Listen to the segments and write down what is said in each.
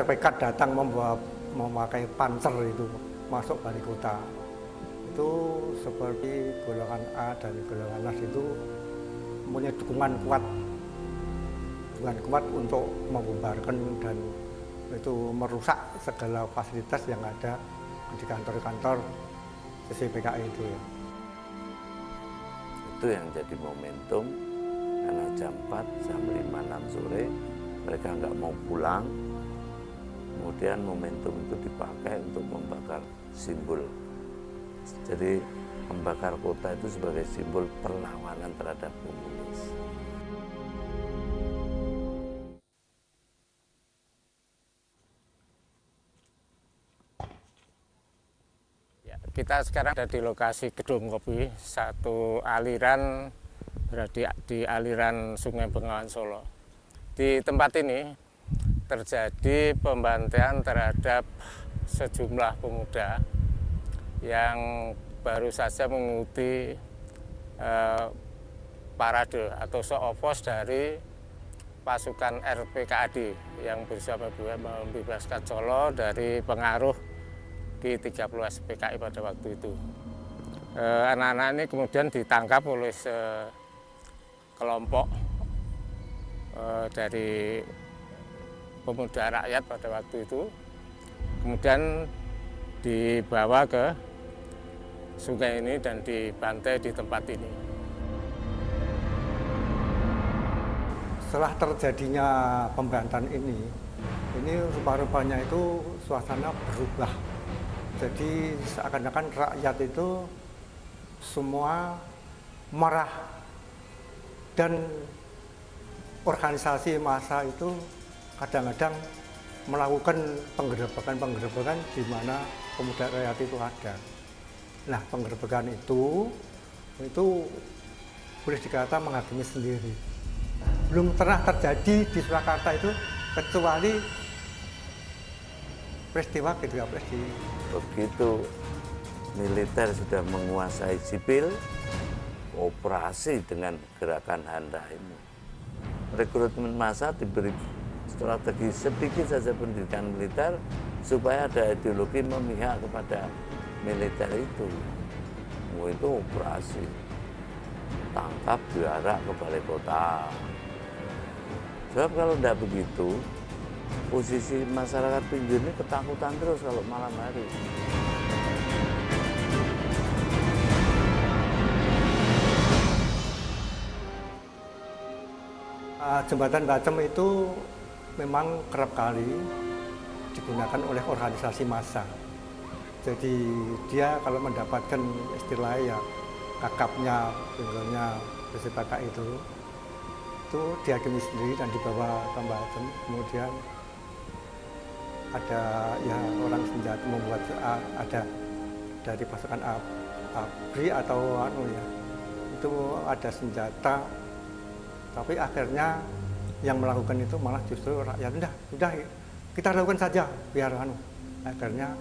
RPK datang memakai panser itu masuk balai kota. Itu seperti golongan A dan golongan NAS itu mempunyai dukungan kuat untuk membubarkan dan itu merusak segala fasilitas yang ada di kantor-kantor CCPKI itu ya. Itu yang jadi momentum, karena jam 4, jam 5, 6 sore mereka nggak mau pulang. Kemudian momentum itu dipakai untuk membakar simbol. Jadi membakar kota itu sebagai simbol perlawanan terhadap komunis. Kita sekarang ada di lokasi Gedung Kopi, satu aliran berada di aliran Sungai Bengawan Solo. Di tempat ini terjadi pembantaian terhadap sejumlah pemuda yang baru saja mengikuti parade atau show of force dari pasukan RPKAD yang berusaha membebaskan Solo dari pengaruh Ki-30 SPKI pada waktu itu. Anak-anak ini kemudian ditangkap oleh sekelompok dari pemuda rakyat pada waktu itu, kemudian dibawa ke sungai ini dan dibantai di tempat ini. Setelah terjadinya pemberantasan ini rupa-rupanya itu suasana berubah. Jadi seakan-akan rakyat itu semua marah dan organisasi massa itu kadang-kadang melakukan penggerebekan di mana pemuda rakyat itu ada. Nah, penggerebekan itu boleh dikata menghakimi sendiri. Belum pernah terjadi di Surakarta itu kecuali peristiwa G13 di. Begitu militer sudah menguasai sipil, operasi dengan gerakan Handra ini. Rekrutmen massa diberi strategi sedikit saja pendidikan militer supaya ada ideologi memihak kepada militer itu. Itu operasi. Tangkap, diarak ke balai kota. Sebab kalau tidak begitu, posisi masyarakat pinggir ini ketakutan terus kalau malam hari. Jembatan Bacem itu memang kerap kali digunakan oleh organisasi massa. Jadi dia kalau mendapatkan istilah ya kakapnya, pinggirnya PSPKI itu dihakimi sendiri dan dibawa ke Bacem. Kemudian ada ya orang senjata membuat ada dari pasukan ABRI atau itu ada senjata, tapi akhirnya yang melakukan itu malah justru rakyat. Udah kita lakukan saja biar akhirnya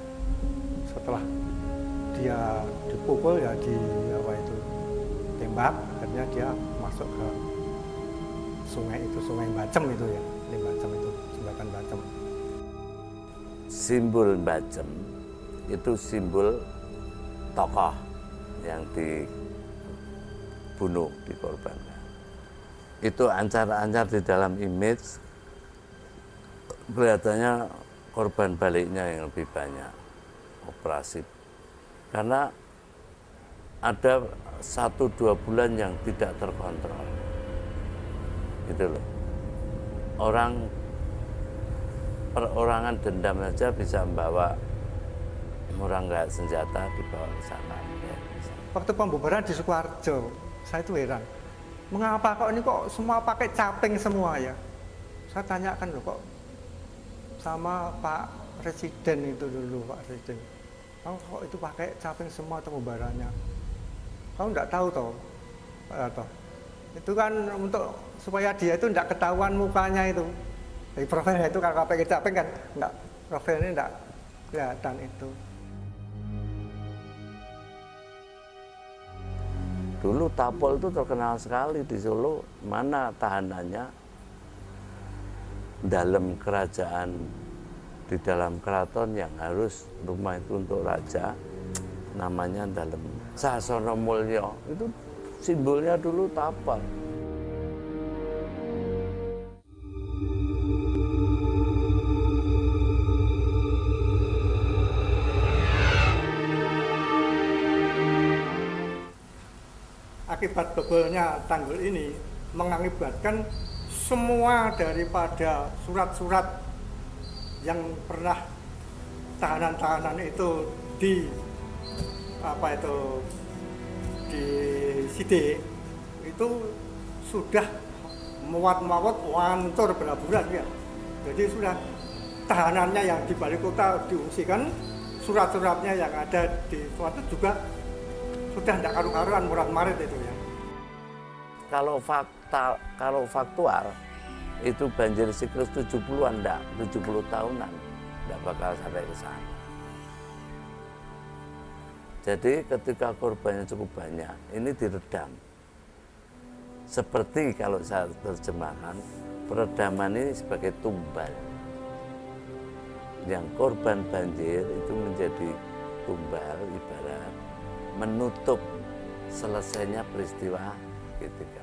setelah dia dipukul ya tembak, akhirnya dia masuk ke sungai Bacem itu ya, di Bacem itu jembatan Bacem. Simbol Bacem itu simbol tokoh yang dibunuh, dikorbankan. Itu ancar-ancar di dalam image, kelihatannya korban baliknya yang lebih banyak, operasi. Karena ada 1-2 bulan yang tidak terkontrol. Gitu loh. Perorangan dendam saja bisa membawa orang nggak senjata dibawa ke sana. Ya. Waktu pembubaran di Sukoharjo, saya itu heran. Mengapa ini semua pakai caping semua ya? Saya tanyakan loh kok sama Pak Presiden itu dulu, Pak Presiden. Kok itu pakai caping semua pembubarannya? Kamu nggak tahu toh? Itu kan untuk supaya dia itu tidak ketahuan mukanya itu. Jadi profilnya itu kalau pakai caping kan enggak, profilnya enggak kelihatan itu. Dulu Tapol itu terkenal sekali di Solo, mana tahanannya dalam kerajaan di dalam keraton yang harus rumah itu untuk raja, namanya dalam Sasana Mulya, itu simbolnya dulu tapal. Akibat bebolnya tanggul ini mengakibatkan semua daripada surat-surat yang pernah tahanan-tahanan itu disidik itu sudah muat-muat hancur berhamburan ya. Jadi sudah tahanannya yang di balik kota diungsikan, surat-suratnya yang ada di suatu juga sudah tidak karu-karuan, murat-marit itu ya. Kalau faktual itu banjir siklus 70-an, 70 tahunan, enggak bakal sampai ke sana. Jadi ketika korbannya cukup banyak, ini diredam. Seperti kalau saya terjemahkan, peredaman ini sebagai tumbal. Yang korban banjir itu menjadi tumbal, ibarat menutup selesainya peristiwa G13.